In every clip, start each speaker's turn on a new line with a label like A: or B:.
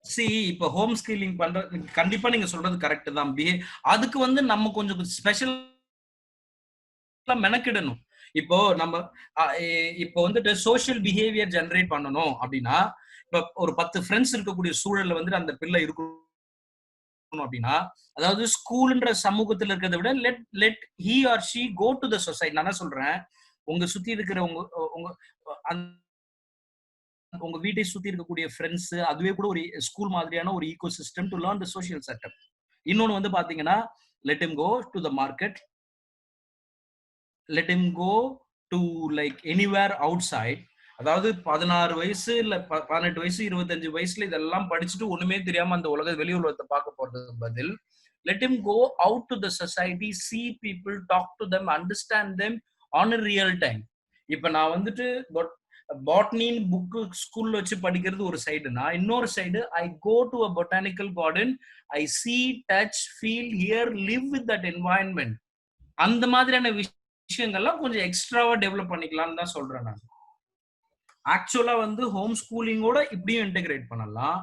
A: C இப்ப home skilling பண்ற கண்டிப்பா நீங்க சொல்றது கரெக்ட் தான். அதுக்கு வந்து நம்ம கொஞ்சம் ஸ்பெஷல் மெனக்கிடணும். இப்போ நம்ம இப்போ வந்துட்டு சோஷியல் பிஹேவியர் ஜெனரேட் பண்ணணும் அப்படின்னா, இப்ப ஒரு 10 ஃப்ரெண்ட்ஸ் இருக்கக்கூடிய சூழல்ல வந்துட்டு அந்த பிள்ளை இருக்கணும் அப்படின்னா, அதாவது ஸ்கூல்ன்ற சமூகத்துல இருக்கிறத விட let let he or she go to the society. நான் என்ன சொல்றேன், உங்க சுத்தி இருக்கிற உங்க உங்க உங்க வீட்டை சுத்தி இருக்கக்கூடிய ஃப்ரெண்ட்ஸ், அதுவே கூட ஒரு ஸ்கூல் மாதிரியான ஒரு ecosystem to learn the social setup. இன்னொன்னு வந்து பாத்தீங்கன்னா, let him go to the market, let him go to like anywhere outside. அதாவது 16 வயசு இல்ல 18 வயசு 25 வயசுல இதெல்லாம் படிச்சுட்டு ஒண்ணுமே தெரியாம அந்த வெளி உலகத்தை பார்க்க போறதுக்கு பதில், let him go out to the society, see people, talk to them, understand them on a real time. இப்ப நான் வந்துட்டு பாட்னின்னு புக்கு ஸ்கூல்ல வச்சு படிக்கிறது ஒரு சைடுனா, இன்னொரு side I go to a botanical garden, I see, touch, feel, hear, live with that environment. அந்த மாதிரியான விஷயங்கள்லாம் கொஞ்சம் எக்ஸ்ட்ராவா டெவலப் பண்ணிக்கலாம்னு தான் சொல்றேன் நான். ஆக்சுவலா வந்து ஹோம் ஸ்கூலிங்கோட இப்படியும் இன்டெகிரேட் பண்ணலாம்.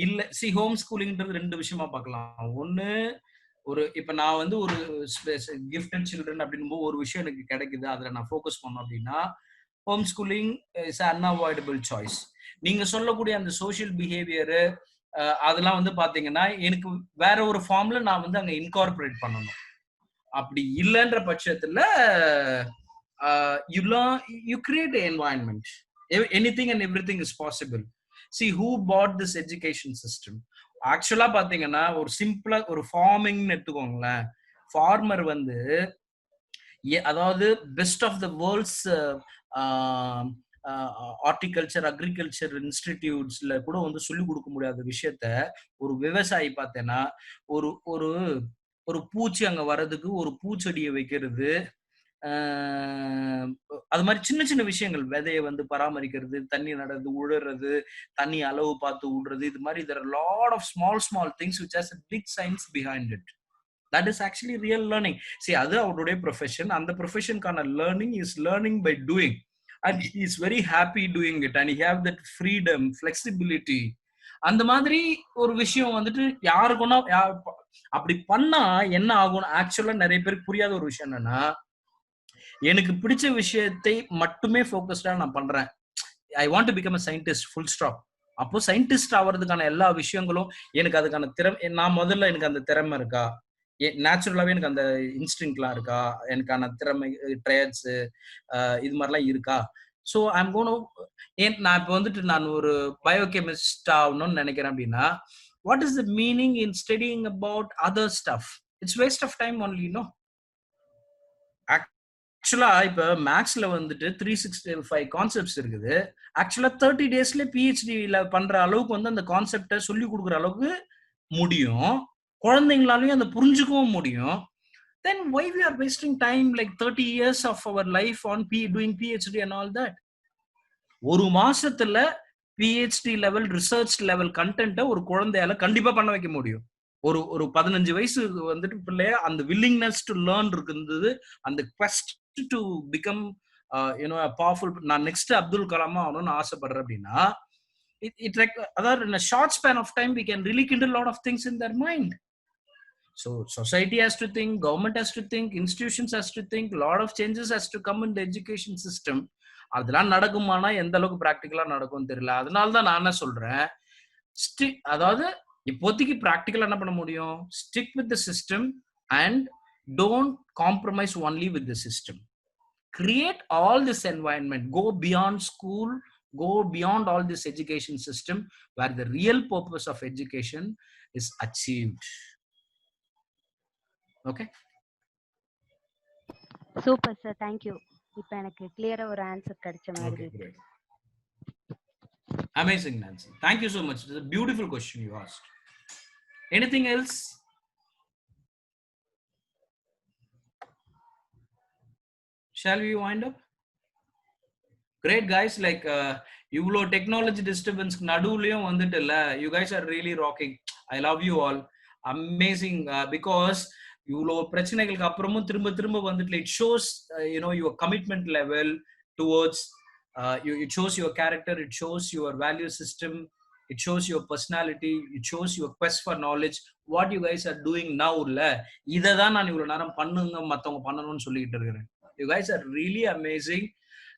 A: இல்ல ஹோம் ஸ்கூலிங்ன்றது 2 விஷயமா பார்க்கலாம். ஒண்ணு, இப்ப நான் வந்து ஒரு கிஃப்டட் சில்ட்ரன் அப்படின்னும் ஒரு விஷயம் எனக்கு கிடைக்குது, அதுல நான் ஃபோக்கஸ் பண்ணோம் அப்படின்னா, home schooling is unavoidable choice. நீங்க சொல்லக்கூடிய அந்த சோஷியல் பிஹேவியர் அதெல்லாம் வந்து பாத்தீங்கன்னா, எனக்கு வேற ஒரு ஃபார்ம்ல நான் வந்து அங்க இன்கார்பரேட் பண்ணணும். அப்படி இல்லைன்ற பட்சத்துல you create an environment. Anything and everything is possible. See who bought this education system. ஆக்சுவலா பாத்தீங்கன்னா ஒரு சிம்பிளா ஒரு ஃபார்மிங் எடுத்துக்கோங்களேன். ஃபார்மர் வந்து அதாவது best of the world's horticulture agriculture இன்ஸ்டிடியூட்ஸ்ல கூட வந்து சொல்லிக் கொடுக்க முடியாத விஷயத்த ஒரு விவசாயி பார்த்தேன்னா, ஒரு ஒரு ஒரு பூச்சி அங்க வர்றதுக்கு ஒரு பூச்செடியை வைக்கிறது, அது மாதிரி சின்ன சின்ன விஷயங்கள், விதையை வந்து பராமரிக்கிறது, தண்ணி நடுறது, உழுறது, தண்ணி அளவு பார்த்து விடுறது, இது மாதிரி there are lot of small things which has a big science behind it. That is actually real learning. See, அது அவருடைய ப்ரொஃபஷன். அந்த ப்ரொஃபஷனுக்கான learning is learning by doing, and he is very happy doing it, and he have that freedom, flexibility. அந்த மாதிரி ஒரு விஷயம் வந்துட்டு யாருக்குன்னா அப்படி பண்ணா என்ன ஆகும்? ஆக்சுவலா நிறைய பேருக்கு புரியாத ஒரு விஷயம் என்னன்னா, எனக்கு பிடிச்ச விஷயத்தை மட்டுமே ஃபோக்கஸ்டா நான் பண்றேன். I want to become a scientist, full stop. அப்போ சயின்டிஸ்ட் ஆகிறதுக்கான எல்லா விஷயங்களும் எனக்கு அதுக்கான திறமை, நான் முதல்ல எனக்கு அந்த திறமை இருக்கா, நேச்சுரலாவே எனக்கு அந்த இன்ஸ்டிங்க்லாம் இருக்கா, எனக்கான திறமை ட்ரேட்ஸ் இது மாதிரிலாம் இருக்கா. ஸோ ஐம் கோன் நான் இப்போ வந்துட்டு நான் ஒரு பயோகெமிஸ்ட் ஆகணும்னு நினைக்கிறேன் அப்படின்னா, what is the meaning in studying about other stuff? It's waste of time only. No, ஆக்சுவலா இப்ப மேக்ஸ்ல வந்துட்டு 365 கான்செப்ட்ஸ் இருக்குது. ஆக்சுவலா 30 டேஸ்ல பிஹெச்டில பண்ற அளவுக்கு வந்து அந்த கான்செப்டை சொல்லி கொடுக்குற அளவுக்கு முடியும். குழந்தைங்களாலையும் அதை புரிஞ்சுக்கவும் முடியும். Then why we are wasting time like 30 years of our life on doing PhD and all that? ஒரு மாசத்துல PhD லெவல் ரிசர்ச் லெவல் கண்டென்ட்டை ஒரு குழந்தையால கண்டிப்பா பண்ண வைக்க முடியும். ஒரு 15 வயசு வந்துட்டு பிள்ளைய அந்த வில்லிங்னஸ் டு லேர்ன் இருக்குது, அந்த quest to become a powerful. நான் நெக்ஸ்ட் அப்துல் கலாமா ஆகணும்னு ஆசைப்படுறேன் அப்படின்னா, அதாவது in a short span of time we can really kindle a lot of things in their mind. So society has to think, government has to think, institutions has to think, lot of changes has to come in the education system. அதெல்லாம் நடக்குமானா எந்த அளவுக்கு பிராக்டிகலா நடக்கும்னு தெரியல. அதனால தான் நான் என்ன சொல்றேன், அதாவது இப்போதைக்கு பிராக்டிகலா என்ன பண்ண முடியும், stick with the system and don't compromise only with the system. Create all this environment, go beyond school, go beyond all this education system where the real purpose of education is achieved. Okay,
B: super sir, thank you. இப்போ எனக்கு கிளியரா ஒரு answer கிடைச்ச மாதிரி
A: இருக்கு. Amazing, Nancy. Thank you so much. It's a beautiful question you asked. Anything else? Shall we wind up? Great guys, like இவ்ளோ technology disturbance நடுவுலயும் வந்துட்டு இல்ல, you guys are really rocking. I love you all. Amazing, because இவ்ளோ பிரச்சனைகளுக்கு அப்புறமும் திரும்ப திரும்ப வந்துட்டு it shows your commitment level towards it shows your character, it shows your value system, it shows your personality, it shows your quest for knowledge, what you guys are doing now. இல்ல இதை தான் நான் இவ்வளவு நேரம் பண்ணுங்க மத்தவங்க பண்ணணும்னு சொல்லிட்டு இருக்கிறேன். You guys are really amazing.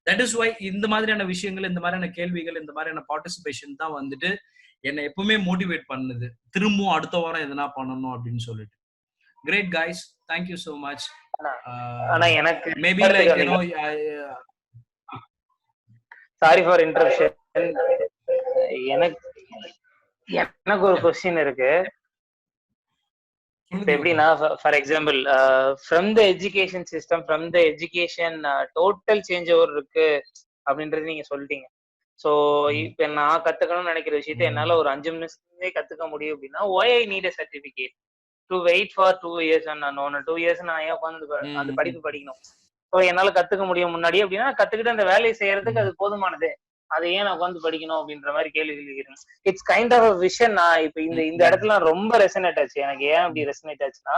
A: That is why இந்த மாதிரியான விஷயங்கள், இந்த மாதிரியான கேள்விகள், இந்த மாதிரியான பார்ட்டிசிபேஷன் தான் வந்துட்டு என்னை எப்பவுமே மோட்டிவேட் பண்ணுது, திரும்பவும் அடுத்த வாரம் எதனா பண்ணணும் அப்படின்னு சொல்லிட்டு. Great guys, thank you so much.
C: ஆனா எனக்கு
A: maybe like you know,
C: sorry for interruption. எனக்கு ஒரு கொஸ்டின் இருக்கு. இப்ப எப்படின்னா, for example, from the education system, from the education total change over இருக்கு அப்படின்றது நீங்க சொல்லிட்டீங்க. ஸோ இப்ப நான் கத்துக்கணும்னு நினைக்கிற விஷயத்த என்னால ஒரு 5 நிமிஷத்துலேயே கத்துக்க முடியும் அப்படின்னா, why I need a certificate to wait for 2 years? நான் 2 years நான் ஏன் உட்காந்து அந்த படிப்பு படிக்கணும்? ஸோ என்னால கத்துக்க முடியும் முன்னாடி அப்படின்னா, கத்துக்கிட்டு அந்த வேலையை செய்யறதுக்கு அது போதுமானது, அதை ஏன் நான் உட்காந்து படிக்கணும் அப்படின்ற மாதிரி கேள்விகள் கேட்கிறேன். It's kind of vision. நான் இப்ப இந்த இடத்துல ரொம்ப ரெசனேட் ஆச்சு. எனக்கு ஏன் அப்படி ரெசனேட் ஆச்சுன்னா,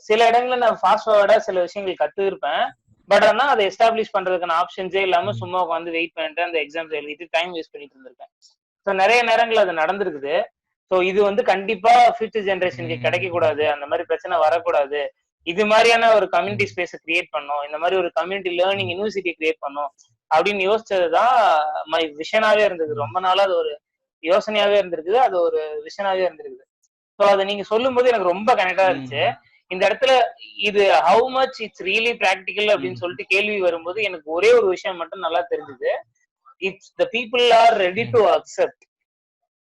C: சில இடங்கள்ல நான் ஃபாஸ்ட் ஃபார்வர்டா சில விஷயங்கள் கத்துருப்பேன். பட் ஆனா அதை எஸ்டாப்ளிஷ் பண்றதுக்கான ஆப்ஷன்ஸே இல்லாம சும்மா உட்காந்து வெயிட் பண்ணிட்டு அந்த எக்ஸாம்ஸ் எழுதிட்டு டைம் வேஸ்ட் பண்ணிட்டு இருந்திருக்கேன். ஸோ நிறைய நேரங்கள் அது நடந்திருக்குது. ஸோ இது கண்டிப்பா ஃபியூச்சர் ஜென்ரேஷனுக்கு கிடைக்க கூடாது, அந்த மாதிரி பிரச்சனை வரக்கூடாது. இது மாதிரியான ஒரு கம்யூனிட்டி ஸ்பேஸ் கிரியேட் பண்ணோம், இந்த மாதிரி ஒரு கம்யூனிட்டி லேர்னிங் யூனிவர்சிட்டி கிரியேட் பண்ணோம் அப்படின்னு யோசிச்சதுதான் மை விஷனாவே இருந்தது. ரொம்ப நாளா அது ஒரு யோசனையாவே இருந்திருக்குது, அது ஒரு விஷனாவே இருந்திருக்குது. ஸோ அதை நீங்க சொல்லும் போது எனக்கு ரொம்ப கனெக்டா இருந்துச்சு. இந்த இடத்துல இது how much it's really practical அப்படின்னு சொல்லிட்டு கேள்வி வரும்போது எனக்கு ஒரே ஒரு விஷயம் மட்டும் நல்லா தெரிஞ்சது. It's the people are ready to accept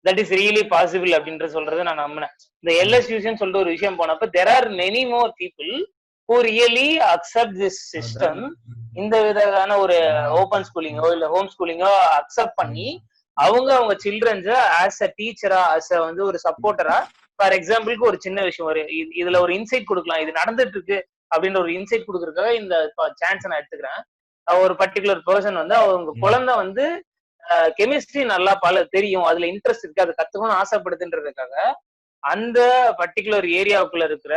C: that is really possible அப்படின்ற சொல்றது நான் நம்பினேன். இந்த எல்எஸ்யூஷன் சொல்லிட்டு ஒரு விஷயம் போனப்ப there are many more people who really accept this system. இந்த விதமான ஒரு ஓபன் ஸ்கூலிங்கோ இல்ல ஹோம் ஸ்கூலிங்கோ அக்செப்ட் பண்ணி அவங்க சில்ட்ரன்ஸ ஆஸ் அ டீச்சரா, ஆஸ் அ ஒரு சப்போர்ட்டரா, ஃபார் எக்ஸாம்பிளுக்கு ஒரு சின்ன விஷயம், ஒரு இதுல ஒரு இன்சைட் கொடுக்கலாம், இது நடந்துட்டு இருக்கு அப்படின்ற ஒரு இன்சைட் கொடுக்கறதுக்காக இந்த சான்ஸ் நான் எடுத்துக்கிறேன். ஒரு பர்டிகுலர் பர்சன் அவங்க குழந்தை கெமிஸ்ட்ரி நல்லா தெரியும், அதுல இன்ட்ரெஸ்ட் இருக்கு, அதை கத்துக்கணும்னு ஆசைப்படுதுன்றதுக்காக அந்த பர்டிகுலர் ஏரியாவுக்குள்ள இருக்கிற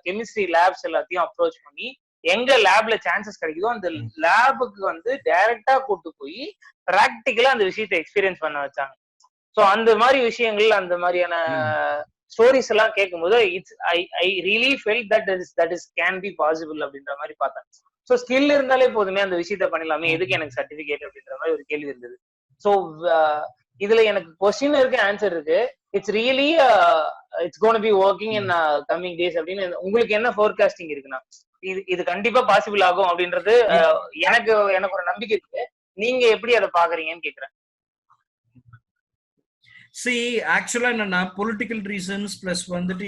C: கெமிஸ்ட்ரி லேப்ஸ் எல்லாத்தையும் அப்ரோச் பண்ணி எங்க லேப்ல சான்சஸ் கிடைக்குதோ அந்த லேபுக்கு டைரக்டா கூட்டு போய் பிராக்டிக்கலா அந்த விஷயத்தை எக்ஸ்பீரியன்ஸ் பண்ண வச்சாங்க. ஸோ அந்த மாதிரி விஷயங்கள், அந்த மாதிரியான ஸ்டோரிஸ் எல்லாம் கேட்கும்போது I really felt that is can be possible அப்படின்ற மாதிரி பார்த்தேன். ஸோ ஸ்கில் இருந்தாலே போதுமே, அந்த விஷயத்த பண்ணிடலாமே, எதுக்கு எனக்கு சர்டிபிகேட் அப்படின்ற மாதிரி ஒரு கேள்வி இருந்தது. ஸோ இதுல எனக்கு கொஸ்டின் இருக்கு, ஆன்சர் இருக்கு. It's really it's gonna be working in coming days அப்படின்னு உங்களுக்கு என்ன ஃபோர்காஸ்டிங் இருக்குன்னா, இது கண்டிப்பா பாசிபிள் ஆகும் அப்படின்றது எனக்கு ஒரு நம்பிக்கை இருக்கு. நீங்க எப்படி அதை பாக்குறீங்கன்னு கேக்குறேன்.
A: ஆக்சுவலா என்னன்னா, பொலிட்டிக்கல் ரீசன்ஸ் பிளஸ்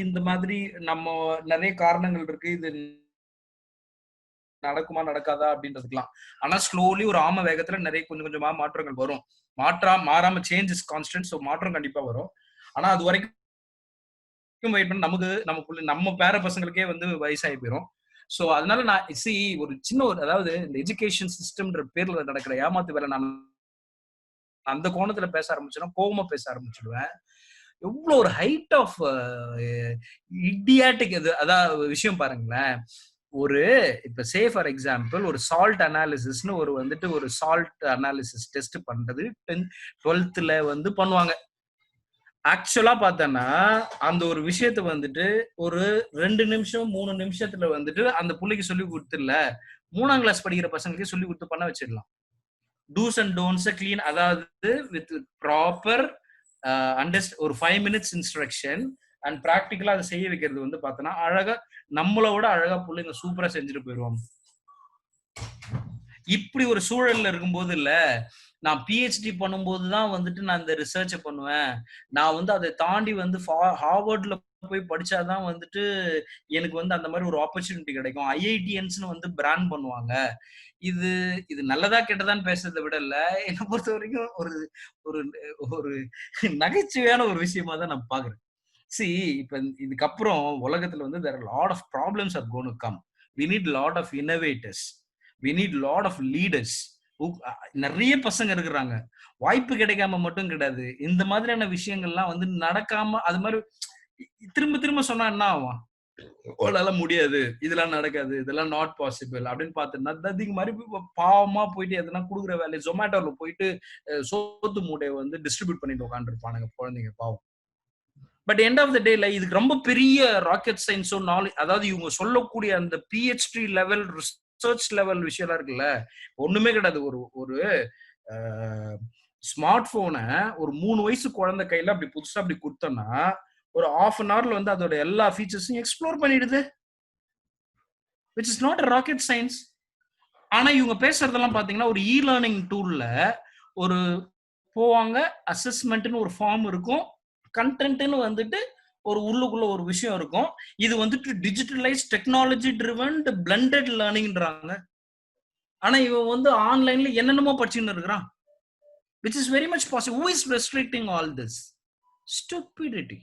A: இந்த மாதிரி நம்ம நிறைய காரணங்கள் இருக்கு, இது நடக்குமா நடக்காதா அப்படின்றதுக்கலாம். ஆனா ஸ்லோலி ஒரு ஆம வேகத்துல நிறைய கொஞ்சம் கொஞ்சமா மாற்றங்கள் வரும். மாறாம சேஞ்ச் இஸ் கான்ஸ்டன்ட். ஸோ மாற்றம் கண்டிப்பா வரும். ஆனா அது வரைக்கும் வெயிட் பண்ண நம்ம பேர பசங்களுக்கே வயசாகி போயிடும். ஸோ அதனால நான் ஒரு சின்ன அதாவது இந்த எஜுகேஷன் சிஸ்டம்ன்ற பேர்ல நடக்கிற ஏமாத்து வேலை நான் அந்த கோணத்துல பேச ஆரம்பிச்சோன்னா கோவமா பேச ஆரம்பிச்சிடுவேன். எவ்வளவு ஒரு ஹைட் ஆஃப் இடியாட்டிக் இது அதாவது விஷயம் பாருங்களேன். இப்ப சே ஃபார் எக்ஸாம்பிள் ஒரு சால்ட் அனாலிசிஸ்னு ஒரு சால்ட் அனாலிசிஸ் டெஸ்ட் பண்றது 12th பண்ணுவாங்க. ஆக்சுவலா பார்த்தோன்னா அந்த ஒரு விஷயத்த ஒரு 2 நிமிஷம் 3 நிமிஷத்துல அந்த பிள்ளைக்கு சொல்லி கொடுத்துடல, 3ஆம் கிளாஸ் படிக்கிற பசங்களுக்கே சொல்லி கொடுத்து பண்ண வச்சிடலாம். டூஸ் அண்ட் டோன்ட்ஸ் கிளீன், அதாவது வித் ப்ராப்பர் ஒரு 5 minutes இன்ஸ்ட்ரக்ஷன் அண்ட் ப்ராக்டிக்கலா அதை செய்ய வைக்கிறது பார்த்தோன்னா அழகா, நம்மளோட அழகா பிள்ளைங்க சூப்பரா செஞ்சுட்டு போயிடுவாங்க. இப்படி ஒரு சூழல்ல இருக்கும்போது இல்ல, நான் பிஹெச்டி பண்ணும்போது தான் நான் இந்த ரிசர்ச்சை பண்ணுவேன், நான் அதை தாண்டி ஹார்வர்ட்ல போய் படிச்சாதான் எனக்கு அந்த மாதிரி ஒரு ஆப்பர்ச்சுனிட்டி கிடைக்கும், ஐஐடிஎன்ஸ்னு பிராண்ட் பண்ணுவாங்க. இது நல்லதா கெட்டதான்னு பேசுறதை விட இல்ல, என்னை பொறுத்த வரைக்கும் ஒரு ஒரு ஒரு நகைச்சுவையான ஒரு விஷயமா தான் நான் பாக்குறேன். இப்ப இதுக்கப்புறம் உலகத்துல there are a lot of problems are going to come. We need lot of innovators, we need lot of leaders. நிறைய பசங்க இருக்கிறாங்க, வாய்ப்பு கிடைக்காம மட்டும் கிடையாது. இந்த மாதிரியான விஷயங்கள்லாம் நடக்காம அது மாதிரி திரும்ப திரும்ப சொன்னா என்ன ஆகும்? உங்களால முடியாது, இதெல்லாம் நடக்காது, இதெல்லாம் நாட் பாசிபிள் அப்படின்னு பாத்துனா தத்திக்கு மாதிரி பாவமா போயிட்டு எதனா குடுக்குற வேலையை ஜொமேட்டோல போயிட்டு சோத்து மூட்டையை வந்து டிஸ்ட்ரிபியூட் பண்ணிட்டு உட்காந்துருப்பானுங்க குழந்தைங்க பாவம். பட் எண்ட் ஆஃப் த டேல இதுக்கு ரொம்ப பெரிய ராக்கெட் சயின்ஸோ நாலேஜ், அதாவது இவங்க சொல்லக்கூடிய அந்த பிஹெச்டி லெவல் ரிசர்ச் லெவல் விஷயம் இருக்குல்ல, ஒண்ணுமே கிடையாது. ஒரு ஒரு ஸ்மார்ட் போனை ஒரு 3 வயசு குழந்தை கையில அப்படி புதுசா அப்படி கொடுத்தோம்னா ஒரு half an hourல வந்து அதோட எல்லா ஃபீச்சர்ஸையும் எக்ஸ்ப்ளோர் பண்ணிடுது, which is not a rocket science. ஆனா இவங்க பேசுறதெல்லாம் பாத்தீங்கன்னா ஒரு இ லேர்னிங் டூல்ல ஒரு போவாங்க, அசஸ்மெண்ட்னு ஒரு ஃபார்ம் இருக்கும், கண்டென்ட்னு வந்துட்டு ஒரு உள்ளுக்குள்ள ஒரு விஷயம் இருக்கும். இது வந்துட்டு டிஜிட்டலைஸ் டெக்னாலஜி ட்ரிவன் பிளண்டட் லேர்னிங்ன்றாங்க. ஆனா இவன் வந்து ஆன்லைன்ல என்னென்னமோ படிச்சுன்னு இருக்கிறான், which is very much possible. Who is restricting all this? Stupidity.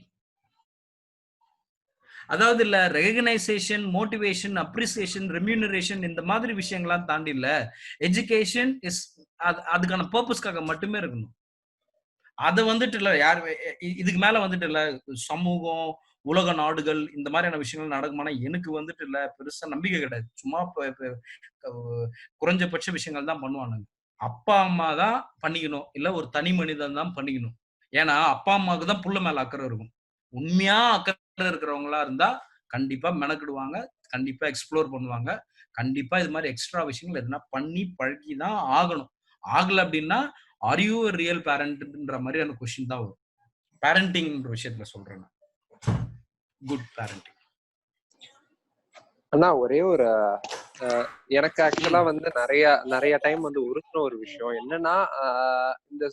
A: அதாவது இல்ல ரெகனைசேஷன், மோட்டிவேஷன், அப்ரிசியேஷன், ரெம்யூனரேஷன் இந்த மாதிரி விஷயங்கள்லாம் தாண்டி இல்ல எஜுகேஷன் இஸ் அதுக்கான பர்பஸ்க்காக மட்டுமே இருக்கணும். அது வந்துட்டு இல்ல யார் இதுக்கு மேல வந்துட்டு இல்ல சமூகம், உலக நாடுகள் இந்த மாதிரியான விஷயங்கள் நடக்குமானா எனக்கு வந்துட்டு இல்ல பெருசா நம்பிக்கை கிடையாது. சும்மா குறைஞ்சபட்ச விஷயங்கள் தான் பண்ணுவானுங்க. அப்பா அம்மா தான் பண்ணிக்கணும், இல்ல ஒரு தனி மனிதன் தான் பண்ணிக்கணும். ஏன்னா அப்பா அம்மாவுக்கு தான் புள்ள மேல அக்கறை இருக்கும். உண்மையா அக்கறை இருக்கிறவங்களா இருந்தா கண்டிப்பா மெனக்கிடுவாங்க, கண்டிப்பா எக்ஸ்ப்ளோர் பண்ணுவாங்க, கண்டிப்பா இது மாதிரி எக்ஸ்ட்ரா விஷயங்கள் எதுனா பண்ணி பழக்கி தான் ஆகணும். ஆகல அப்படின்னா ஆர் யூ ரியல் பேரண்ட்ன்ற மாதிரியான கொஸ்டின் தான் வரும். பேரண்டிங்ன்ற விஷயத்துல சொல்றேன், குட் பேரண்டிங்.
D: அண்ணா ஒரே ஒரு எனக்கு ஆக்சுவலா வந்து நிறைய டைம் வந்து உறுத்துன ஒரு விஷயம் என்னன்னா, இந்த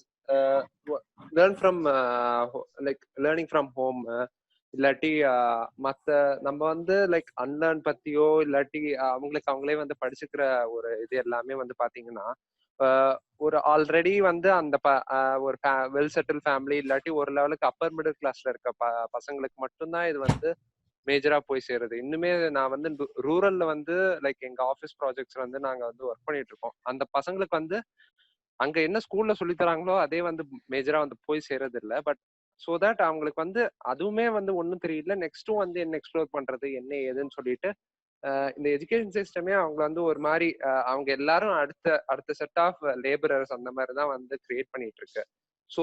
D: learn from like learning from home இல்லாட்டி மத்த நம்ம வந்து லைக் அன்லேர்ன் பத்தியோ இல்லாட்டி அவங்களுக்கு அவங்களே வந்து படிச்சுக்கிற ஒரு இது எல்லாமே வந்து பாத்தீங்கன்னா ஒரு ஆல்ரெடி வந்து அந்த ஒரு வெல் செட்டில் ஃபேமிலி இல்லாட்டி ஒரு லெவலுக்கு அப்பர் மிடில் கிளாஸ்ல இருக்க பசங்களுக்கு மட்டும்தான் இது வந்து மேஜரா போய் சேருது. இன்னுமே நான் வந்து ரூரல்ல வந்து லைக் எங்க ஆஃபீஸ் ப்ராஜெக்ட்ஸ் வந்து நாங்க வந்து ஒர்க் பண்ணிட்டு இருக்கோம். அந்த பசங்களுக்கு வந்து அங்க என்ன ஸ்கூல்ல சொல்லி தராங்களோ அதே வந்து மேஜரா வந்து போய் சேரது இல்லை. பட் ஸோ தட் அவங்களுக்கு வந்து அதுவுமே வந்து ஒன்றும் தெரியல, நெக்ஸ்ட்டும் வந்து என்ன எக்ஸ்ப்ளோர் பண்றது என்ன ஏதுன்னு சொல்லிட்டு இந்த எஜுகேஷன் சிஸ்டமே அவங்க வந்து ஒரு மாதிரி அவங்க எல்லாரும் அடுத்த செட் ஆஃப் லேபரர்ஸ் அந்த மாதிரி தான் வந்து கிரியேட் பண்ணிட்டு இருக்கு. ஸோ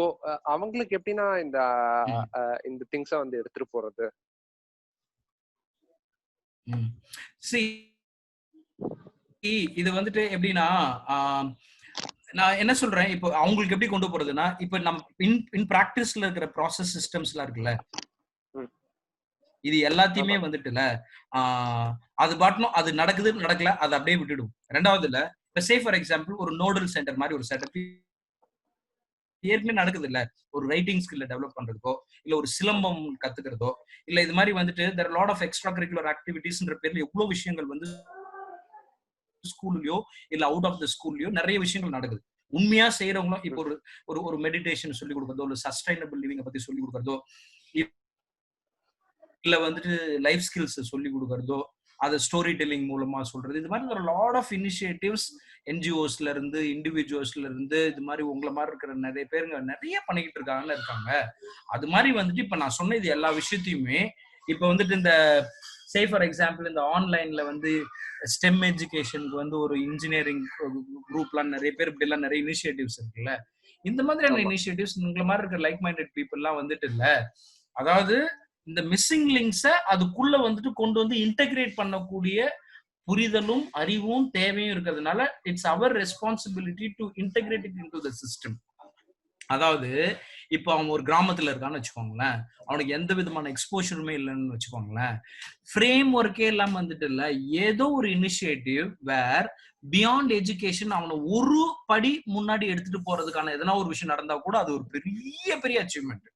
D: அவங்களுக்கு எப்படின்னா இந்த திங்ஸை வந்து எடுத்துட்டு போறது?
A: இது வந்துட்டு எப்படின்னா நான் என்ன சொல்றேன், இப்போ அவங்களுக்கு எப்படி கொண்டு போறதுன்னா, இப்ப நம்ம இன் பிராக்டிஸ்ல இருக்கிற ப்ராசஸ் சிஸ்டம்ஸ்லாம் இருக்குல்ல, இது எல்லாத்தையுமே வந்துட்டுல அது பாட்டணும், அது நடக்குது நடக்கல அதை அப்படியே விட்டுடும். ரெண்டாவது இல்ல இப்ப சே ஃபார் எக்ஸாம்பிள் ஒரு நோடல் சென்டர் மாதிரி ஒரு செட்டப் ஏற்கனவே நடக்குது இல்ல, ஒரு ரைட்டிங் ஸ்கில்ல டெவலப் பண்றதுக்கோ இல்ல ஒரு சிலம்பம் கத்துக்கிறதோ இல்ல இது மாதிரி வந்துட்டு there lot of extra curricular ஆக்டிவிட்டிஸ்ன்ற பேர்ல எவ்வளவு விஷயங்கள் வந்து ஸ்கூல்லயோ இல்ல அவுட் ஆஃப் த ஸ்கூல்லயோ நிறைய விஷயங்கள் நடக்குது. உண்மையா செய்யறவங்களும் இப்போ ஒரு மெடிடேஷன் சொல்லி கொடுக்கறதோ இல்ல சஸ்டைனபிள் லிவிங்க பத்தி சொல்லி கொடுக்கறதோ இல்ல வந்துட்டு லைஃப் ஸ்கில்ஸ் சொல்லி கொடுக்கறதோ அதை ஸ்டோரி டெல்லிங் மூலமா சொல்றது, இது மாதிரி ஒரு லாட் ஆஃப் இனிஷியேட்டிவ்ஸ் என்ஜிஓஸ்ல இருந்து இண்டிவிஜுவல்ஸ்ல இருந்து இது மாதிரி உங்களை மாதிரி இருக்கிற நிறைய பேருங்க நிறைய பண்ணிக்கிட்டு இருக்காங்க. அது மாதிரி வந்துட்டு இப்ப நான் சொன்ன இது எல்லா விஷயத்தையுமே இப்ப வந்துட்டு இந்த சே ஃபார் எக்ஸாம்பிள் இந்த ஆன்லைன்ல வந்து ஸ்டெம் எஜுகேஷனுக்கு வந்து ஒரு இன்ஜினியரிங் குரூப்லாம் நிறைய பேர் இப்படி எல்லாம் நிறைய இனிஷியேட்டிவ்ஸ் இருக்குல்ல, இந்த மாதிரியான இனிஷியேட்டிவ்ஸ் உங்களை மாதிரி இருக்கிற லைக் மைண்டட் பீப்புள் எல்லாம் வந்துட்டு இல்ல, அதாவது இந்த மிஸ்ஸிங் லிங்க்ஸை அதுக்குள்ள வந்துட்டு கொண்டு வந்து இன்டகிரேட் பண்ணக்கூடிய புரிதலும் அறிவும் தேவையும் இருக்கிறதுனால it's our responsibility to integrate it into the system. அதாவது இப்போ அவன் ஒரு கிராமத்துல இருக்கான்னு வச்சுக்கோங்களேன், அவனுக்கு எந்த விதமான எக்ஸ்போஷருமே இல்லைன்னு வச்சுக்கோங்களேன், ஃப்ரேம் ஒர்க்கே இல்லாம வந்துட்டு இல்ல ஏதோ ஒரு இனிஷியேட்டிவ் வேர் பியாண்ட் எஜுகேஷன் அவனை ஒரு படி முன்னாடி எடுத்துட்டு போறதுக்கான எதனா ஒரு விஷயம் நடந்தா கூட அது ஒரு பெரிய அச்சீவ்மெண்ட்.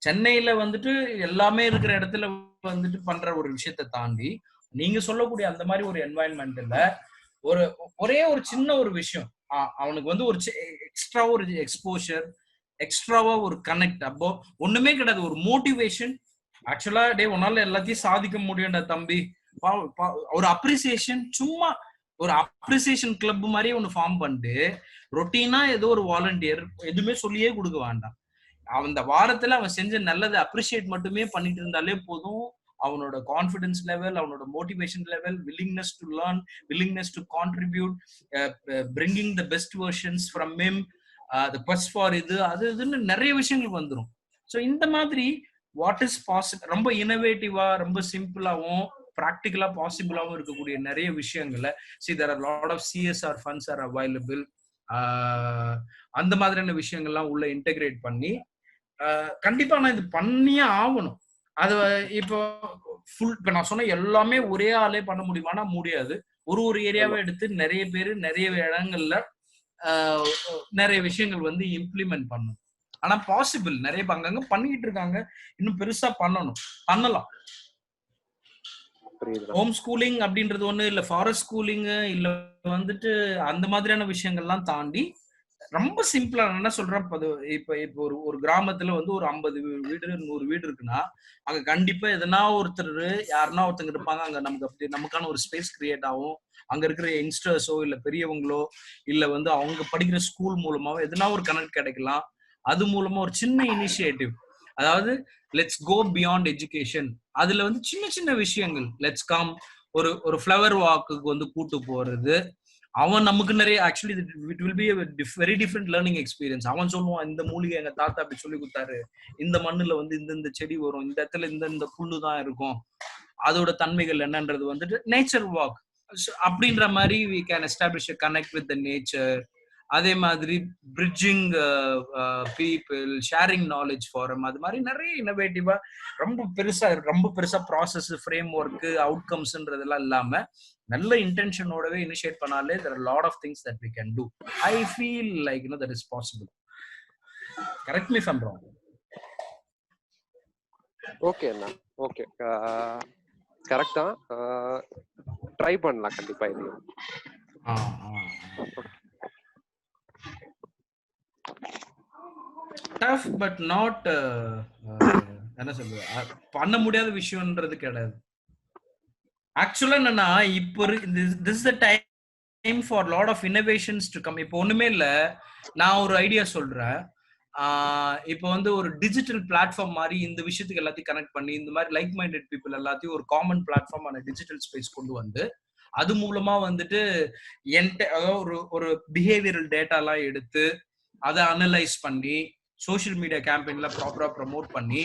A: சென்னையில வந்துட்டு எல்லாமே இருக்கிற இடத்துல வந்துட்டு பண்ற ஒரு விஷயத்தை தாண்டி நீங்க சொல்லக்கூடிய அந்த மாதிரி ஒரு என்வாயன்மெண்ட்ல ஒரே ஒரு சின்ன ஒரு விஷயம் அவனுக்கு வந்து ஒரு எக்ஸ்ட்ரா ஒரு எக்ஸ்போஷர், எக்ஸ்ட்ராவா ஒரு கனெக்ட், அப்போ ஒண்ணுமே கிடையாது, ஒரு மோட்டிவேஷன். ஆக்சுவலா டே உன்னால எல்லாத்தையும் சாதிக்க முடியும்டா தம்பி, ஒரு அப்ரிசியேஷன், சும்மா ஒரு அப்ரிசியேஷன் கிளப் மாதிரியே ஒண்ணு ஃபார்ம் பண்ணிட்டு ரொட்டீனா ஏதோ ஒரு வாலண்டியர் எதுவுமே சொல்லியே கொடுக்க வேண்டாம், அந்த வாரத்துல அவன் செஞ்ச நல்லதை அப்ரிஷியேட் மட்டுமே பண்ணிட்டு இருந்தாலே போதும், அவனோட கான்ஃபிடன்ஸ் லெவல், அவனோட motivation level, willingness to learn, willingness to contribute, bringing the best versions from him, the quest for இதுன்னு நிறைய விஷயங்கள் வந்துடும். ஸோ இந்த மாதிரி வாட் இஸ் பாசிபிள், ரொம்ப இனோவேட்டிவா, ரொம்ப சிம்பிளாவும் ப்ராக்டிக்கலா பாசிபிளாவும் இருக்கக்கூடிய நிறைய விஷயங்களை there are lot of CSR funds are available. அந்த மாதிரியான விஷயங்கள்லாம் உள்ள இன்டெகிரேட் பண்ணி கண்டிப்பா நான் இது பண்ணியே ஆகணும். அது இப்போ இப்ப நான் சொன்ன எல்லாமே ஒரே ஆளே பண்ண முடியுமானா முடியாது. ஒரு ஏரியாவை எடுத்து நிறைய பேர் நிறைய இடங்கள்ல நிறைய விஷயங்கள் வந்து இம்ப்ளிமெண்ட் பண்ணணும். ஆனா பாசிபிள், நிறைய அங்கங்க பண்ணிட்டு இருக்காங்க, இன்னும் பெருசா பண்ணலாம். ஹோம் ஸ்கூலிங் அப்படின்றது ஒண்ணு இல்ல, ஃபாரஸ்ட் ஸ்கூலிங் இல்ல வந்துட்டு அந்த மாதிரியான விஷயங்கள்லாம் தாண்டி ரொம்ப சிம்பிளா என்ன சொல்றேன், இப்ப ஒரு கிராமத்துல வந்து ஒரு 50 வீடு 100 வீடு இருக்குன்னா அங்க கண்டிப்பா எதனா ஒருத்தர் யாருன்னா ஒருத்தங்க இருப்பாங்க. அங்க நமக்கான ஒரு ஸ்பேஸ் கிரியேட் ஆகும். அங்க இருக்கிற யங்ஸ்டர்ஸோ இல்ல பெரியவங்களோ இல்ல வந்து அவங்க படிக்கிற ஸ்கூல் மூலமாவோ எதனா ஒரு கனெக்ட் கிடைக்கலாம். அது மூலமா ஒரு சின்ன இனிஷியேட்டிவ், அதாவது லெட்ஸ் கோ பியாண்ட் எஜுகேஷன். அதுல வந்து சின்ன சின்ன விஷயங்கள், லெட்ஸ் கம் ஒரு ஃப்ளவர் வாக்குக்கு வந்து கூட்டு போறது. அவன் நமக்கு நிறைய actually it will be very different learning experience. அவன் சொல்லுவான், இந்த மூலிகை எங்க தாத்தா அப்படி சொல்லி கொடுத்தாரு, இந்த மண்ணுல வந்து இந்த செடி வரும், இந்த இடத்துல இந்த புல்லு தான் இருக்கும், அதோட தன்மைகள் என்னன்றது வந்துட்டு நேச்சர் வாக் அப்படின்ற மாதிரி we can establish a connect with the nature. அதே மாதிரி bridging people, sharing knowledge forum, அது மாதிரி நிறைய இன்னோவேட்டிவா ரொம்ப பெருசா ப்ராசஸ், ஃப்ரேம் ஒர்க், அவுட்கம்ஸ்ன்றதெல்லாம் இல்லாம நல்ல இன்டென்ஷனோடவே இனிஷியேட் பண்ணாலே there are a lot of things that we can do. I feel like that is possible. Correct me if I'm wrong.
D: Okay Anna, okay, கரெக்டா. Try பண்ணலாம் கண்டிப்பா இது.
A: டஃப் பட் நாட் என்ன சொல்றது, பண்ண முடியாத விஷயம்ன்றது கிடையாது. ஆக்சுவலா என்னன்னா, இப்போ this is the time for lot of innovations to come. இப்போ ஒண்ணுமே இல்ல, நான் ஒரு ஐடியா சொல்றேன். இப்போ வந்து ஒரு டிஜிட்டல் பிளாட்ஃபார்ம் மாதிரி இந்த விஷயத்துக்கு எல்லாத்தையும் கனெக்ட் பண்ணி இந்த மாதிரி லைக் மைண்டட் பீப்புள் எல்லாத்தையும் ஒரு காமன் பிளாட்ஃபார்ம் ஆன டிஜிட்டல் ஸ்பேஸ் கொண்டு வந்து அது மூலமா வந்துட்டு ஒரு பிஹேவியரல் டேட்டாலாம் எடுத்து அதை அனலைஸ் பண்ணி சோஷியல் மீடியா கேம்பெயின்ல ப்ராப்பரா ப்ரமோட் பண்ணி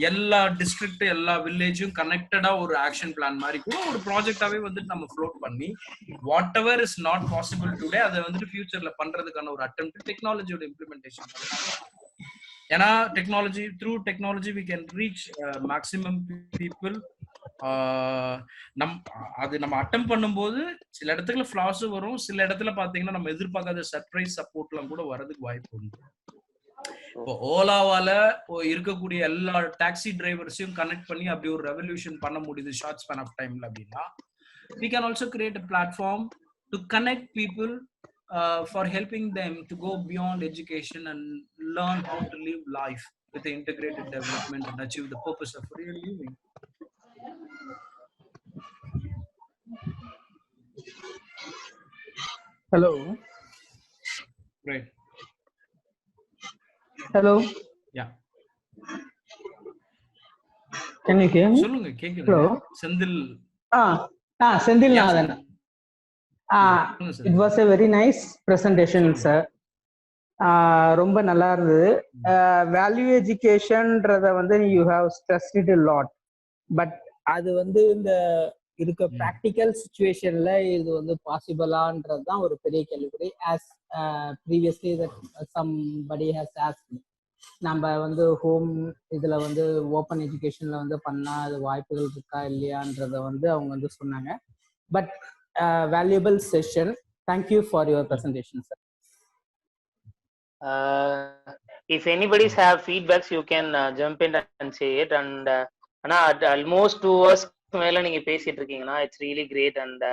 A: எல்லா டிஸ்ட்ரிக்ட் எல்லா வில்லேஜும் கனெக்டடா ஒரு ஆக்ஷன் பிளான் மாதிரி கூட ஒரு ப்ராஜெக்டாவே வந்துட்டு நம்ம ஃப்ளோட் பண்ணி what ever is not possible today அதை வந்துட்டு ஃபியூச்சர்ல பண்றதுக்கான ஒரு அட்டெம்ப்ட் டெக்னாலஜியோட இம்ப்ளிமெண்டேஷன். ஏன்னா through technology we can reach maximum people. அது நம்ம அட்டெம்ப்ட் பண்ணும்போது சில இடத்துல ஃபிளாஸ் வரும், சில இடத்துல பாத்தீங்கன்னா நம்ம எதிர்பார்க்காத சர்ப்ரைஸ் சப்போர்ட்லாம் கூட வரதுக்கு வாய்ப்பு உண்டு. இப்போ ஓலாவால இருக்கக்கூடிய எல்லா டாக்ஸி டிரைவர்ஸையும் கனெக்ட் பண்ணி அப்படி ஒரு ரெவல்யூஷன் பண்ண முடியுது ஷார்ட் ஸ்பேன் ஆஃப் டைம்ல அப்படின்னா, we can also create a platform to connect people for helping them to go beyond education and learn how to live life with the integrated development and achieve the purpose of real living.
E: Hello.
A: Right.
E: Hello.
A: Yeah.
E: Can you hear me?
A: சொல்லுங்க, கேக்குது.
E: Hello.
A: Senthil.
E: Senthil Nathan. It was a very nice presentation, sir. ரொம்ப நல்லா இருந்தது. Value எஜுகேஷன்ன்றத வந்து you have stressed it a lot. But அது வந்து இந்த இருக்க ப்ராக்டிக்கல் சிச்சுவேஷன்ல இது வந்து பாசிபிளான்றது தான் ஒரு பெரிய கேள்விக்குறி. as previously that somebody has asked, நம்ம வந்து ஹோம் இதுல வந்து ஓப்பன் எஜுகேஷன்ல வந்து பண்ணா அது வாய்ப்புகள் இருக்கா இல்லையான்றத வந்து அவங்க வந்து சொன்னாங்க. But valuable session. Thank you for your presentation sir.
C: If anybody's have feedbacks, you can jump in and say it. And almost 2 hours மேல நீங்க பேசிட்டு இருக்கீங்கன்னா it's really great. And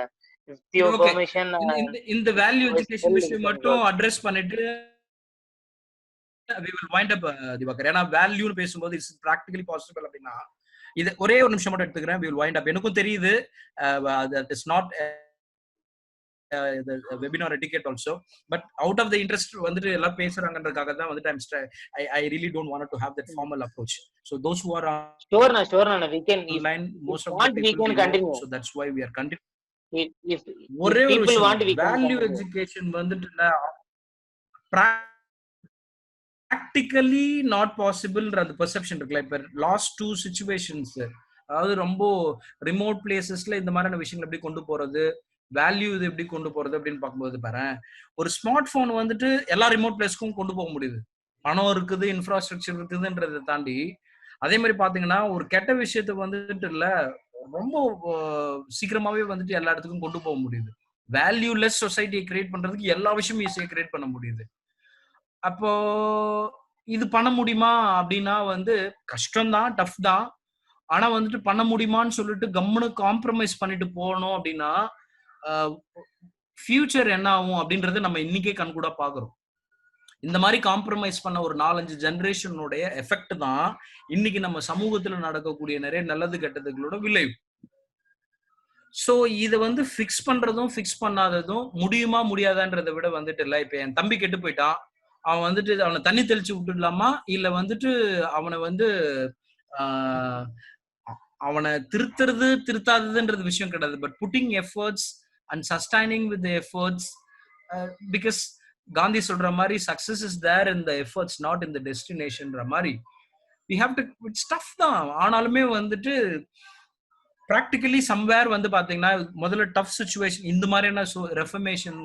C: with your permission,
A: இந்த வேல்யூ எஜுகேஷன் விஷயம் மட்டும் address பண்ணிட்டு we will wind up Diwakar. ஏன்னா வேல்யூன்னு பேசும்போது இட்ஸ் practically possible அப்படின்னா இது ஒரே ஒரு நிமிஷம் மட்டும் எடுத்துக்கிறேன். we will wind up. எனக்கும் தெரியுது that is not webinar etiquette also, but out of the interest வந்துட்டு எல்லாம் பேசுறாங்கன்றதுக்காக தான் வந்துட்டு I really don't want to have that formal approach. So those who are
C: sure na we can
A: online, most of the
C: want, we
A: people
C: can
A: we know,
C: continue.
A: so that's why we are continuing.
C: If
A: ஒரே ஒரு
C: people want, we
A: விஷயம்,
C: can
A: value
C: continue.
A: education வந்துட்டு practically not possible ன்ற அந்த perception இருக்குல்ல. இப்ப last 2 situations, அதாவது ரொம்ப ரிமோட் பிளேசஸ்ல இந்த மாதிரியான விஷயங்கள் எப்படி கொண்டு போறது, வேல்யூ இது எப்படி கொண்டு போறது அப்படின்னு பார்க்கும்போது பாரு, ஒரு ஸ்மார்ட் போன் வந்துட்டு எல்லா ரிமோட் பிளேஸ்க்கும் கொண்டு போக முடியுது. பணம் இருக்குது, இன்ஃப்ராஸ்ட்ரக்சர் இருக்குதுன்றதை தாண்டி, அதே மாதிரி பாத்தீங்கன்னா ஒரு கெட்ட விஷயத்த வந்துட்டு இல்ல ரொம்ப சீக்கிரமாவே வந்துட்டு எல்லா இடத்துக்கும் கொண்டு போக முடியுது. வேல்யூலெஸ் சொசைட்டியை கிரியேட் பண்றதுக்கு எல்லா விஷயமும் ஈஸியா கிரியேட் பண்ண முடியுது. அப்போ இது பண்ண முடியுமா அப்படின்னா வந்து கஷ்டம்தான், டஃப் தான். ஆனா வந்துட்டு பண்ண முடியுமான்னு சொல்லிட்டு கம்முன்னு காம்ப்ரமைஸ் பண்ணிட்டு போகணும் அப்படின்னா ஃபியூச்சர் என்ன ஆகும் அப்படின்றத நம்ம இன்னைக்கே கண்கூடா பாக்குறோம். இந்த மாதிரி காம்ப்ரமைஸ் பண்ண ஒரு 4-5 ஜெனரேஷனுடைய எஃபெக்ட் தான் இன்னைக்கு நம்ம சமூகத்துல நடக்கக்கூடிய நிறைய நல்லது கெட்டதுகளோட விளைவு. சோ இதை வந்து ஃபிக்ஸ் பண்றதும் ஃபிக்ஸ் பண்ணாததும் முடியுமா முடியாதான்றதை விட வந்துட்டு இல்ல, இப்ப என் தம்பி கெட்டு போயிட்டான், அவன் வந்துட்டு அவனை தண்ணி தெளிச்சு விட்டுடலாமா, இல்ல வந்துட்டு அவனை வந்து அவனை திருத்துறது திருத்தாததுன்றது விஷயம் கிடையாது. But putting efforts and sustaining with efforts, because Gandhi சொல்ற மாதிரி success is there in the efforts not in the டெஸ்டினேஷன்ற மாதிரி we have to, it's tough தான். ஆனாலுமே வந்துட்டு ப்ராக்டிக்கலி சம்வேர் வந்து பாத்தீங்கன்னா முதல்ல டஃப் சுச்சுவேஷன், இந்த மாதிரியான ரெஃபர்மேஷன்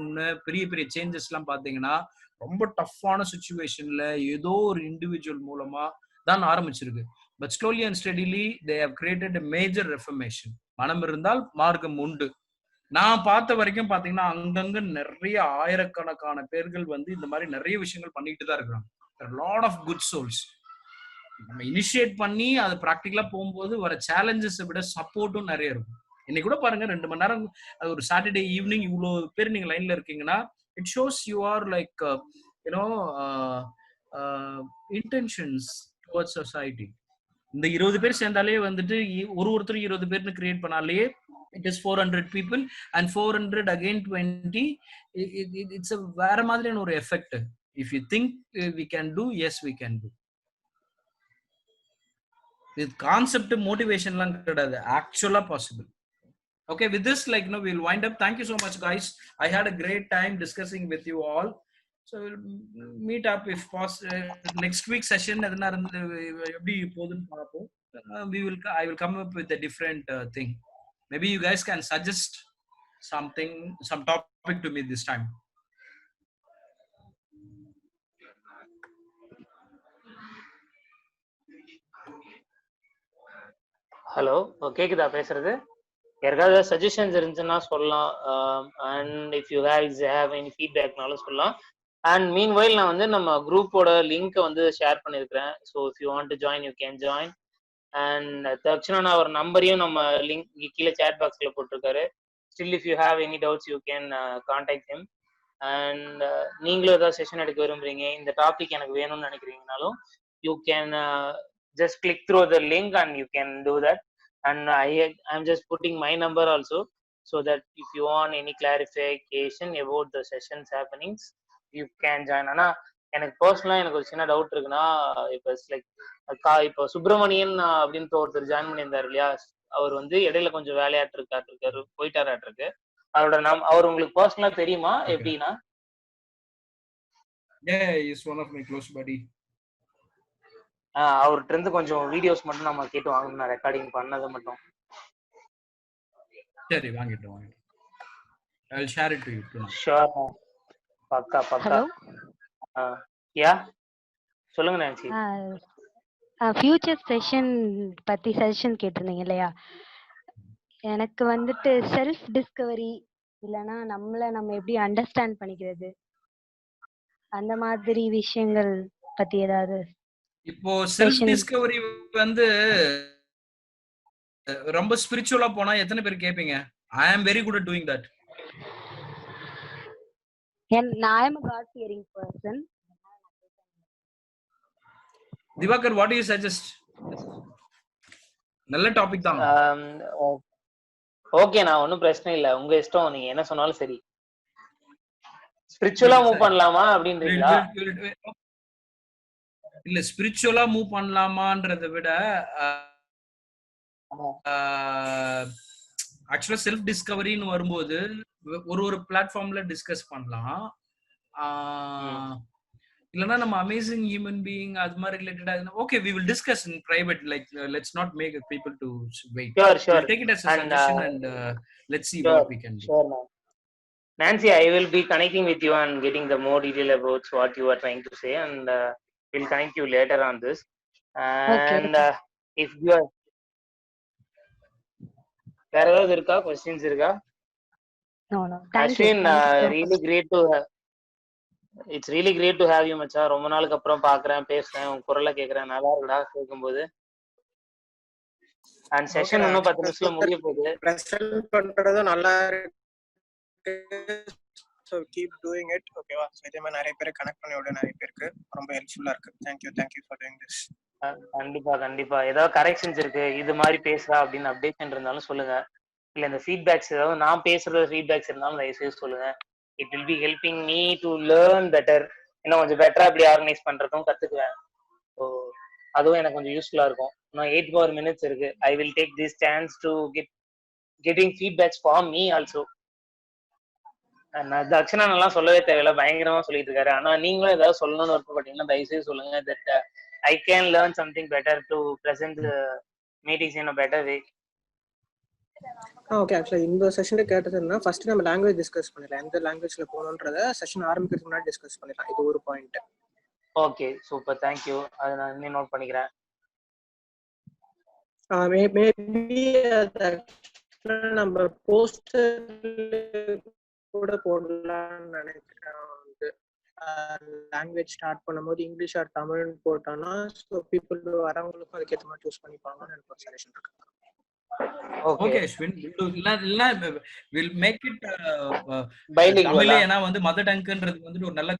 A: பெரிய பெரிய சேஞ்சஸ் எல்லாம் பாத்தீங்கன்னா ரொம்ப டஃப்பான சுச்சுவேஷன்ல ஏதோ ஒரு இண்டிவிஜுவல் மூலமா தான் ஆரம்பிச்சிருக்கு. But slowly and steadily they have created a major reformation. மனம் இருந்தால் மார்க்கம் உண்டு. நான் பார்த்த வரைக்கும் பாத்தீங்கன்னா அங்கங்க நிறைய ஆயிரக்கணக்கான பேர்கள் வந்து இந்த மாதிரி நிறைய விஷயங்கள் பண்ணிட்டு தான் இருக்கிறாங்க. Lot of good souls. நம்ம இனிஷியேட் பண்ணி அது ப்ராக்டிக்கலா போகும்போது வர சேலஞ்சஸ் விட சப்போர்ட்டும் நிறைய இருக்கும். இன்னைக்கு கூட பாருங்க 2 மணி நேரம் ஒரு சாட்டர்டே ஈவினிங் இவ்வளவு பேர் நீங்க லைன்ல இருக்கீங்கன்னா it shows you are like you know intentions towards society. இந்த 20 பேர் சேர்ந்தாலே வந்துட்டு ஒருத்தர் 20 பேர்னு கிரியேட் பண்ணாலே it is 400 people and 400 again 20. It's a வேற மாதிரியான ஒரு effect. If you think we can do, yes we can do. With concept motivation lang kedadu, actually possible. Okay, with this, like, you know, we'll wind up. Thank you so much, guys. I had a great time discussing with you all. So we'll meet up if possible next week session. I will come up with a different thing. Maybe you guys can suggest something, some topic to me this time.
C: Hello, கேக்குதா பேசுறது? யாருக்காவது suggestions இருந்துச்சுன்னா சொல்லலாம். And if you have any ஃபீட்பேக்னாலும் சொல்லலாம். And mean while நான் வந்து நம்ம குரூப்போட லிங்க்கை வந்து ஷேர் பண்ணியிருக்கிறேன். So if you want to join you can join. And Dakshana நான் ஒரு நம்பரையும் நம்ம லிங்க் கீழே சேட் பாக்ஸில் போட்டிருக்காரு. Still if you have any doubts you can contact him. And நீங்களும் ஏதாவது செஷன் எடுக்க விரும்புறீங்க, இந்த டாபிக் எனக்கு வேணும்னு நினைக்கிறீங்கனாலும் you can just click through the link and you can do that. And I'm just putting my number also, so that if you want any clarification about the sessions happenings you can join. ஆனா எனக்கு பர்சனலா எனக்கு ஒரு சின்ன doubt இருக்குன்னா, இப்போ like இப்போ சுப்பிரமணியன் அப்படின்னு ஒருத்தர் ஜாயின் பண்ணியிருந்தாரு இல்லையா, அவர் வந்து இடையில கொஞ்சம் வேலையாட்டு போயிட்டாராட்டிருக்கு. அவர் உங்களுக்கு பர்சனலா தெரியுமா எப்படின்னா?
A: Yeah, he is one of my close buddy.
C: அவர்கிட்ட இருந்து கொஞ்சம் வீடியோஸ் மட்டும் நம்ம கேட்டு வாங்கணும், ரெக்கார்டிங் பண்ணது மட்டும்.
A: சரி, வாங்கிட்டோம். I will share it to you too.
C: Sure. பக்கா.
B: ஹலோ.
C: யா சொல்லுங்க நான்சி.
B: ஃபியூச்சர் செஷன் பத்தி சஜஷன் கேட்டிருந்தீங்க இல்லையா? எனக்கு வந்துட்டு செல்ஃப் டிஸ்கவரி இல்லைன்னா நம்ம எப்படி அண்டர்ஸ்டாண்ட் பண்ணிக்கிறது, அந்த மாதிரி விஷயங்கள் பத்தி ஏதாவது.
A: இப்போ செல்ஃப் டிஸ்கவரி வந்து ரொம்ப ஸ்பிரிச்சுவலா போனா எத்தனை பேர் கேப்பீங்க? I am very good at doing that.
B: I am a God fearing person.
A: Divakar, what do you suggest? நல்ல டாபிக் தான்.
C: ஓகே, நான் ஒன்றும் பிரச்சனை இல்லை, உங்க இஷ்டம், நீங்க என்ன சொன்னாலும் சரி. ஸ்பிரிச்சுவலா மூவ் பண்ணலாமா அப்படின்றீங்களா?
A: இல்ல ஸ்பிரிச்சுவலா மூவ் பண்ணலாமான்றதை விட ஆக்சுவலா செல்ஃப் டிஸ்கவரின்னு வரும்போது ஒரு பிளாட்ஃபார்ம்ல டிஸ்கஸ் பண்ணலாம். இல்லனா நம்ம அமேசிங் ஹியூமன் பீயிங் அது மாதிரி ரிலேட்டடா okay we will discuss in private, like let's not make people to wait.
C: Sure.
A: We'll take it as a suggestion and let's see what we can do.
C: Sure, ma'am. Nancy, I will be connecting with you and getting the more detail about what you are trying to say, and we'll connect you later on this. And if you are வேற ஏதாவது இருக்கா, questions இருக்கா?
B: No. Thank
C: Ashwin,
B: you.
C: really great to it's really great to have you மச்சான். ரொம்ப நாளுக்கு அப்புறம் பாக்குறேன், பேசுறேன், உன் குரலை கேக்குறேன். நல்லா இருக்குடா கேட்கும்போது. அண்ட் செஷன் இன்னும் 10 நிமிஷத்துல முடிய போகுது.
F: பிரசன்ட் பண்றது நல்லா இருக்கு. So keep doing it. ஓகேவா? சோ இதே மாதிரி நிறைய பேரை கனெக்ட் பண்ணி விட, நிறைய பேருக்கு ரொம்ப ஹெல்ப்ஃபுல்லா இருக்கு. Thank you for doing this.
C: கண்டிப்பா ஏதாவது கரெக்ஷன்ஸ் இருக்கு, இது மாதிரி பேசுறா அப்படின்னு அப்டேஷன் இருந்தாலும் சொல்லுங்க. இல்ல இந்த ஃபீட்பேக்ஸ் ஏதாவது நான் பேசுறது ஃபீட்பேக்ஸ் இருந்தாலும் தயவுசெய்து சொல்லுங்க. It will be helping me to learn better. இன்னும் கொஞ்சம் பெட்டரா இப்படி ஆர்கனைஸ் பண்றதும் கத்துக்குவேன். ஸோ அதுவும் எனக்கு கொஞ்சம் யூஸ்ஃபுல்லா இருக்கும். இன்னும் 8 more minutes இருக்கு. I will take this chance to getting feedbacks for me also. Dakshana நல்லா சொல்லவே தேவையில்ல, பயங்கரமா சொல்லிட்டு இருக்காரு. ஆனா நீங்களும் ஏதாவது சொல்லணும்னு விருப்பப்பட்டீங்கன்னா தயவுசெய்து சொல்லுங்க. That I can learn something better to present the meetings in a better way.
F: Okay, ஆக்சுவலா இந்த செஷன்ல கேட்டதுன்னா ஃபர்ஸ்ட் நம்ம லாங்குவேஜ் டிஸ்கஸ் பண்ணலாம். எந்த லாங்குவேஜ்ல போகணும்ன்றத செஷன் ஆரம்பிக்கிறதுக்கு முன்னாடி டிஸ்கஸ் பண்ணலாம். இது ஒரு point.
C: Okay, super, thank you. அதை நான் இன்னும் நோட் பண்ணிக்கிறேன்.
F: மேபி நம்ம போஸ்டர் கூட போடலாம்னு நினைக்கிறேன். வந்து லாங்குவேஜ் ஸ்டார்ட் பண்ணும்போது இங்கிலீஷ் ஆர் தமிழ்னு போட்டோம்னா ஸோ பீப்புள் வரவங்களுக்கும் அதுக்கேற்ற மாதிரி சூஸ் பண்ணிப்பாங்கன்னு எனக்கு ஒரு சஜஷன் இருக்கு.
A: Okay Ashwin, we'll make it
C: bilingual.
A: தமிழ்ல ஏனா வந்து மதர் டங்க்ன்றது வந்து ஒரு நல்ல.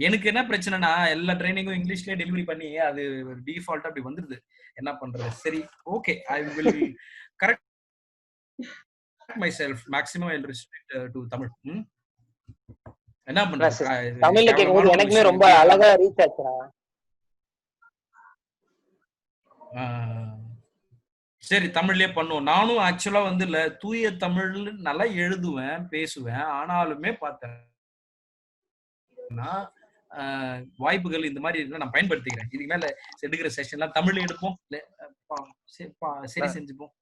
A: எனக்கு என்ன பிரச்சனைனா எல்லா ட்ரைனிங்கும் இங்கிலீஷ்லயே டெலிவரி பண்ணி அது டிஃபால்ட்டா அப்படி வந்துருது. என்ன பண்றது? சரி, okay, I will correct myself. Maximum I'll restrict to Tamil. என்ன பண்றது?
C: தமிழ்ல கேக்கும்போது எனக்குமே ரொம்ப அழகா ரீச் ஆச்சுடா.
A: சரி, தமிழ்லயே பண்ணுவோம். நானும் ஆக்சுவலா வந்து இல்ல தூய தமிழ்ல நல்லா எழுதுவேன், பேசுவேன். ஆனாலுமே பார்த்தேன்னா வாய்ப்புகள் இந்த மாதிரி இருந்தா நான் பயன்படுத்திக்கிறேன். இதுக்கு மேல எடுக்கிற செஷன்லாம் தமிழ்ல எடுப்போம். சரி செஞ்சுப்போம்.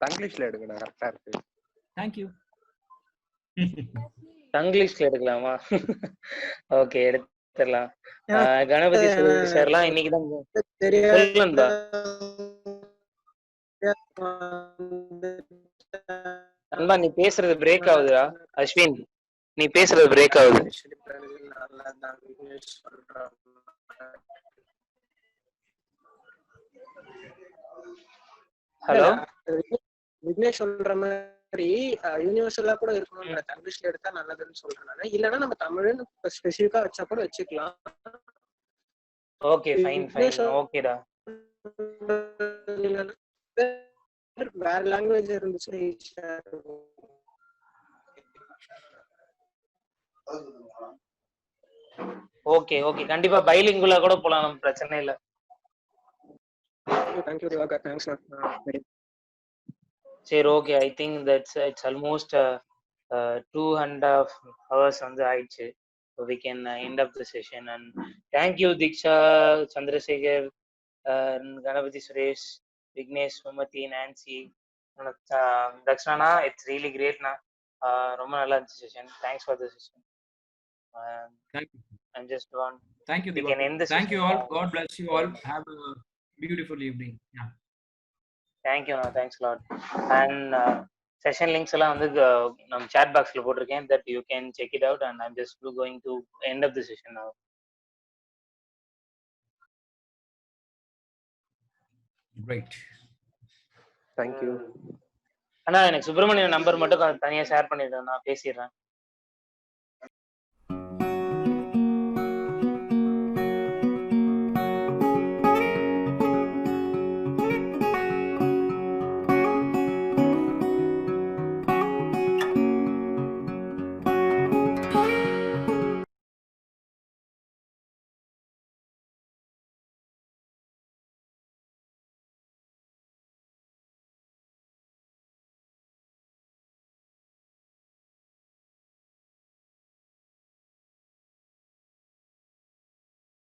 D: தங்கிலீஷ்ல எடுங்க, கரெக்டா இருக்கு.
A: Thank you.
C: தங்கிலீஷ்ல எடுக்கலாமா? ஓகே, எடுத்துடலாம். கணபதி சார்லாம் இன்னைக்கு தான் சொல்லுங்க. நண்பா, நீ பேசுறது பிரேக் ஆகுதுடா. அஸ்வின், நீ பேசுறது பிரேக் ஆகுது. ஹலோ,
F: விக்னேஷ் சொல்ற மாதிரி யூனிவர்சலா கூட இருக்கணும்ன்ற தங்கிலீஷ்ல எடுத்தா நல்லதுன்னு சொல்றேன் நான். இல்லன்னா நம்ம தமிழ்னு ஸ்பெசிஃபிக்கா வச்சா கூட வச்சுக்கலாம்.
C: ஓகே, ஃபைன், ஓகேடா.
F: வேற லாங்குவேஜ் இருந்துச்சு.
C: ஓகே, கண்டிப்பா பைலிங்குலா கூட போலாம், நம்ம பிரச்சனை இல்ல.
F: Thank you Divakar, thanks man.
C: சரி, okay, I think that's it's almost 2.5 hours வந்து ஆயிடுச்சு. So we can end up the session, and thank you Diksha, Chandrasekhar, Ganapati Suresh, Vignesh, Sumati, Nancy, Dakshana. It's really great na. ரொம்ப நல்லா இருந்துச்சு session. Thanks for the session.
A: Thank you.
C: I'm just want.
A: Thank you.
C: We can end the
A: Thank
C: session.
A: you all. God bless you all. Have a beautiful evening. Yeah.
C: Thank you. Thanks a lot. And session links எல்லாம் வந்து நம்ம chat boxல போட்டிருக்கேன், that you can check it out, and I'm just going to end up the session now.
A: Great.
D: Thank you.
C: அண்ணா, எனக்கு Subramanian number மட்டும் தனியா share பண்ணிடுறேன், நான் பேசிடுறேன்.